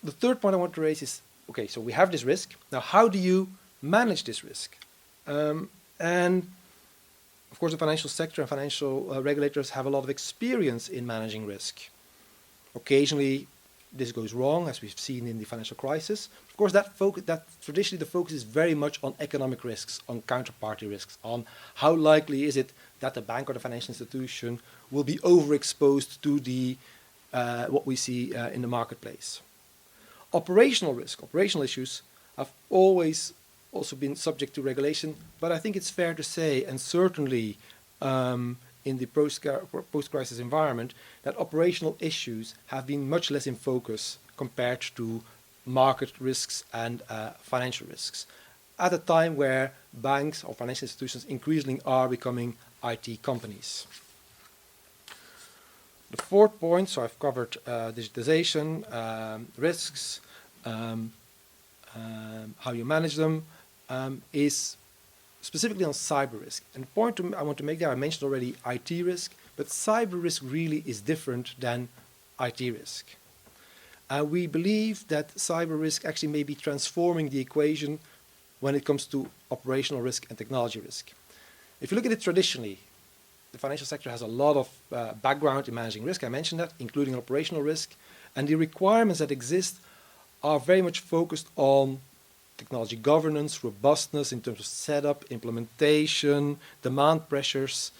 The third point I want to raise is, okay, so we have this risk. Now, how do you manage this risk? And of course, the financial sector and financial regulators have a lot of experience in managing risk. Occasionally, this goes wrong, as we've seen in the financial crisis. Of course, that traditionally the focus is very much on economic risks, on counterparty risks, on how likely is it that the bank or the financial institution will be overexposed to the what we see in the marketplace. Operational risk, operational issues have always also been subject to regulation, but I think it's fair to say, and certainly in the post-crisis environment, that operational issues have been much less in focus compared to market risks and financial risks, at a time where banks or financial institutions increasingly are becoming IT companies. The fourth point, so I've covered digitization, risks, how you manage them, is specifically on cyber risk. And the point I want to make there, I mentioned already IT risk, but cyber risk really is different than IT risk. We believe that cyber risk actually may be transforming the equation when it comes to operational risk and technology risk. If you look at it traditionally, the financial sector has a lot of background in managing risk, I mentioned that, including operational risk, and the requirements that exist are very much focused on technology governance, robustness in terms of setup, implementation, demand pressures,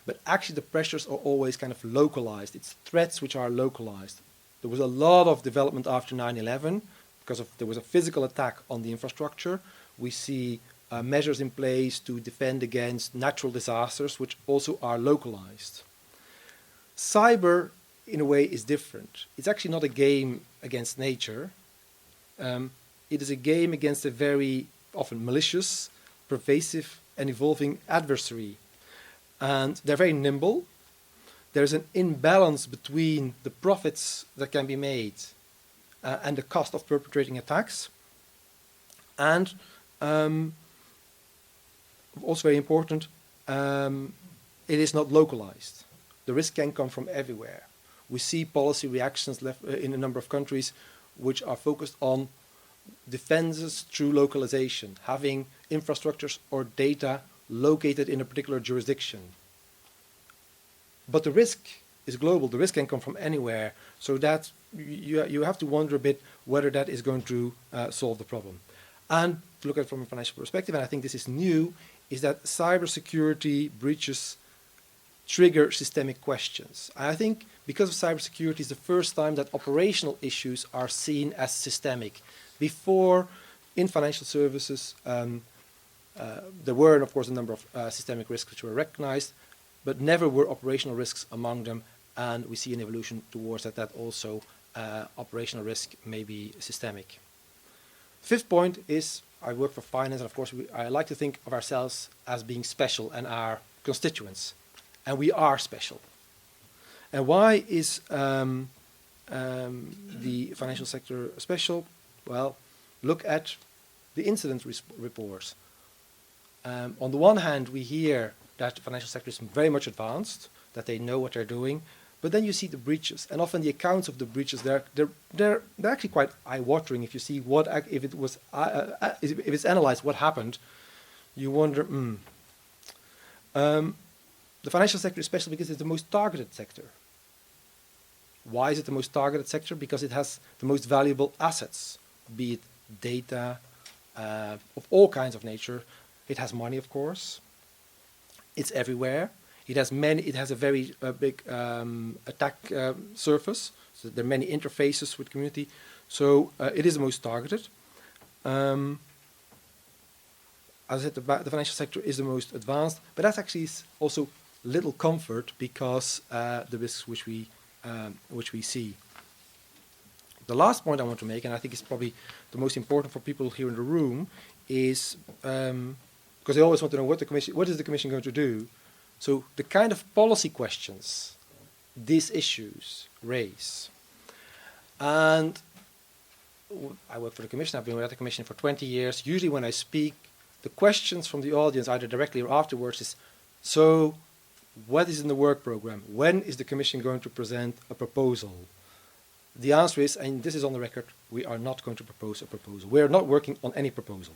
but actually the pressures are always kind of localized. It's threats which are localized. There was a lot of development after 9/11 because there was a physical attack on the infrastructure. We see measures in place to defend against natural disasters, which also are localized. Cyber, in a way, is different. It's actually not a game against nature. It is a game against a very often malicious, pervasive, and evolving adversary. And they're very nimble. There's an imbalance between the profits that can be made and the cost of perpetrating attacks. And also very important, it is not localized. The risk can come from everywhere. We see policy reactions in a number of countries which are focused on defenses through localization, having infrastructures or data located in a particular jurisdiction. But the risk is global. The risk can come from anywhere. So that you have to wonder a bit whether that is going to solve the problem. And to look at it from a financial perspective, and I think this is new, is that cybersecurity breaches trigger systemic questions. And I think because of cybersecurity, it's the first time that operational issues are seen as systemic. Before, in financial services, there were, of course, a number of systemic risks which were recognized, but never were operational risks among them, and we see an evolution towards that also operational risk may be systemic. Fifth point is, I work for finance, and of course I like to think of ourselves as being special and our constituents, and we are special. And why is the financial sector special? Well, look at the incident reports. On the one hand, we hear that the financial sector is very much advanced, that they know what they're doing, but then you see the breaches, and often the accounts of the breaches they're actually quite eye-watering. If you see if it's analyzed what happened, you wonder. The financial sector is special because it's the most targeted sector. Why is it the most targeted sector? Because it has the most valuable assets, be it data of all kinds of nature. It has money, of course. It's everywhere. It has a very big attack surface. So there are many interfaces with community. So it is the most targeted. As I said, the financial sector is the most advanced, but that's actually also little comfort because the risks which we see. The last point I want to make, and I think it's probably the most important for people here in the room, is because they always want to know what is the Commission going to do. So the kind of policy questions these issues raise. And I work for the Commission. I've been at the Commission for 20 years. Usually when I speak, the questions from the audience, either directly or afterwards, is, so what is in the work program? When is the Commission going to present a proposal? the answer is, and this is on the record, we are not going to propose a proposal. We are not working on any proposal.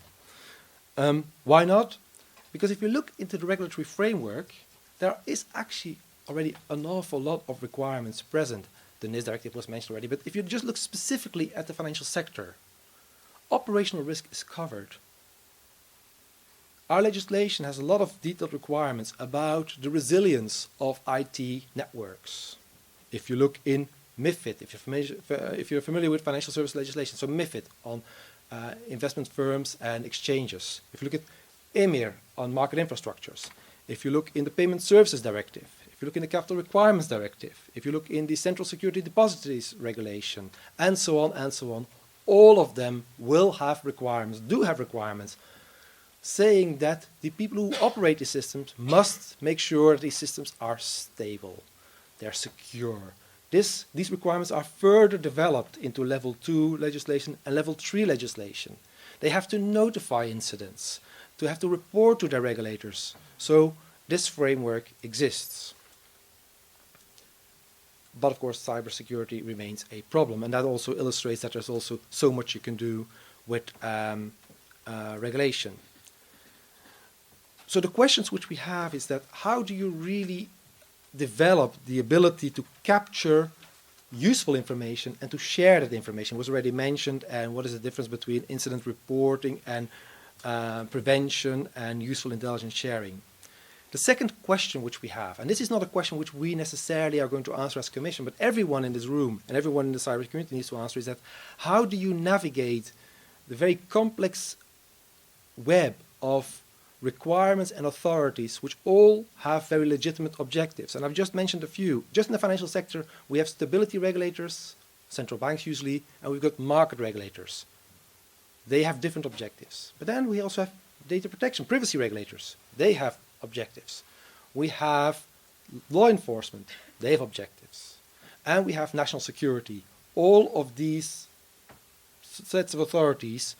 Why not? Because if you look into the regulatory framework, there is actually already an awful lot of requirements present. The NIS directive was mentioned already, but if you just look specifically at the financial sector, operational risk is covered. Our legislation has a lot of detailed requirements about the resilience of IT networks. If you look in MiFID, if you're familiar with financial service legislation, so MiFID on investment firms and exchanges. If you look at EMIR on market infrastructures, if you look in the Payment Services Directive, if you look in the Capital Requirements Directive, if you look in the Central Security Depositories Regulation, and so on, all of them will have requirements, do have requirements, saying that the people who operate these systems must make sure these systems are stable, they're secure. These requirements are further developed into level 2 legislation and level 3 legislation. They have to notify incidents, to have to report to their regulators. So this framework exists. But of course, cybersecurity remains a problem, and that also illustrates that there's also so much you can do with regulation. So the questions which we have is that how do you really develop the ability to capture useful information and to share that information? It was already mentioned, and what is the difference between incident reporting and prevention and useful intelligence sharing? The second question which we have, and this is not a question which we necessarily are going to answer as Commission, but everyone in this room and everyone in the cyber community needs to answer, is that how do you navigate the very complex web of requirements and authorities which all have very legitimate objectives? And I've just mentioned a few. Just in the financial sector, we have stability regulators, central banks usually, and we've got market regulators. They have different objectives. But then we also have data protection, privacy regulators. They have objectives. We have law enforcement. They have objectives. And we have national security. All of these sets of authorities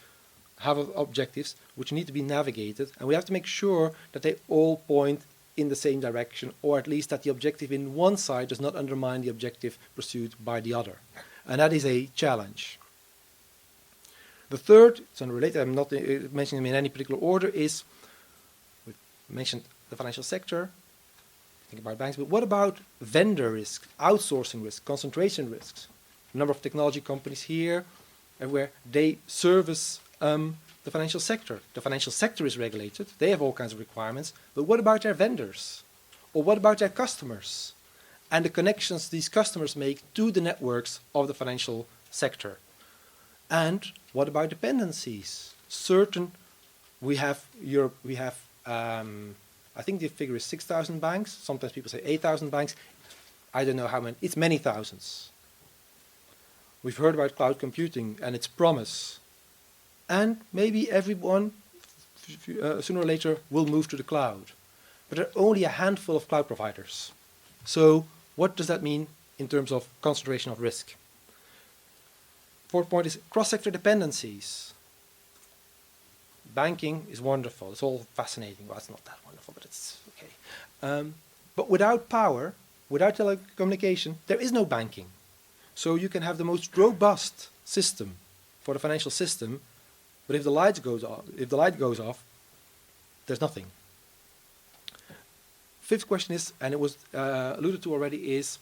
have objectives which need to be navigated, and we have to make sure that they all point in the same direction, or at least that the objective in one side does not undermine the objective pursued by the other. And that is a challenge. The third, it's unrelated, I'm not mentioning them in any particular order, is, we mentioned the financial sector, think about banks, but what about vendor risk, outsourcing risk, concentration risks? A number of technology companies here, everywhere, they service the financial sector. The financial sector is regulated, they have all kinds of requirements, but what about their vendors? Or what about their customers? And the connections these customers make to the networks of the financial sector. And what about dependencies? We have I think the figure is 6,000 banks, sometimes people say 8,000 banks, I don't know how many, it's many thousands. We've heard about cloud computing and its promise. And maybe everyone, sooner or later, will move to the cloud. But there are only a handful of cloud providers. So what does that mean in terms of concentration of risk? Fourth point is cross-sector dependencies. Banking is wonderful. It's all fascinating. Well, it's not that wonderful, but it's okay. But without power, without telecommunication, there is no banking. So you can have the most robust system for the financial system, but if the light goes off, there's nothing. Fifth question is, and it was alluded to already, is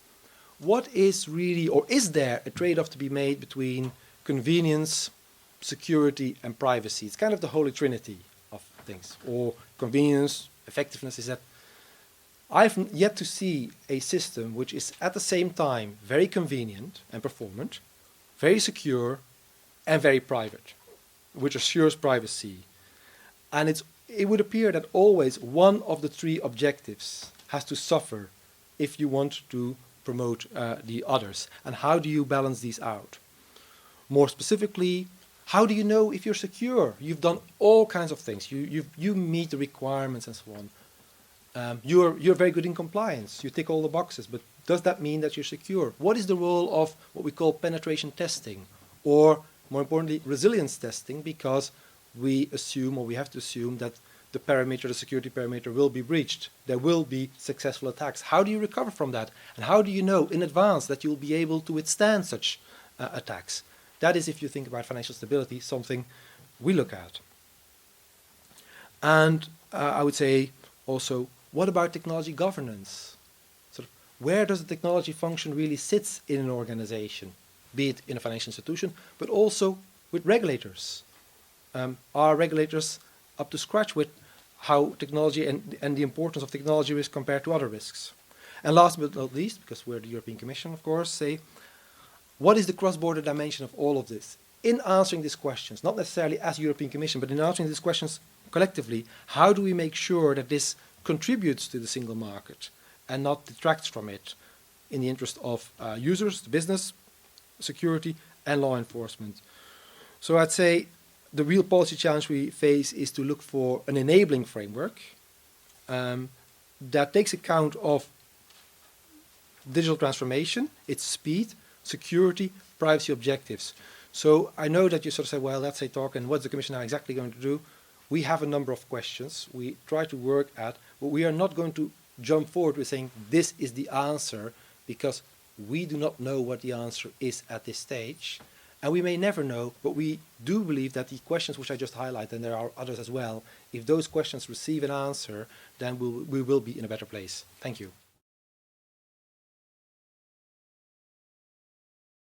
what is really, or is there a trade-off to be made between convenience, security, and privacy? It's kind of the holy trinity of things. Or convenience, effectiveness, is that I've yet to see a system which is at the same time very convenient and performant, very secure, and very private, which assures privacy. And it would appear that always one of the three objectives has to suffer if you want to promote the others. And how do you balance these out? More specifically, how do you know if you're secure? You've done all kinds of things. You meet the requirements and so on. You're very good in compliance. You tick all the boxes. But does that mean that you're secure? What is the role of what we call penetration testing? Or, more importantly, resilience testing, because we assume, or we have to assume, that the parameter, the security parameter, will be breached. There will be successful attacks. How do you recover from that? And how do you know in advance that you'll be able to withstand such attacks. That is, if you think about financial stability, something we look at. And I would say also, what about technology governance? Sort of, where does the technology function really sit in an organization, be it in a financial institution, but also with regulators? Are regulators up to scratch with how technology and the importance of technology risk compared to other risks? And last but not least, because we're the European Commission, of course, say, what is the cross-border dimension of all of this? In answering these questions, not necessarily as European Commission, but in answering these questions collectively, how do we make sure that this contributes to the single market and not detracts from it in the interest of users, the business, security, and law enforcement? So I'd say the real policy challenge we face is to look for an enabling framework that takes account of digital transformation, its speed, security, privacy objectives. So I know that you sort of say, well, let's say talk, and what's the Commission now exactly going to do? We have a number of questions we try to work at, but we are not going to jump forward with saying this is the answer, because we do not know what the answer is at this stage. And we may never know, but we do believe that the questions which I just highlighted, and there are others as well, if those questions receive an answer, then we will be in a better place. Thank you.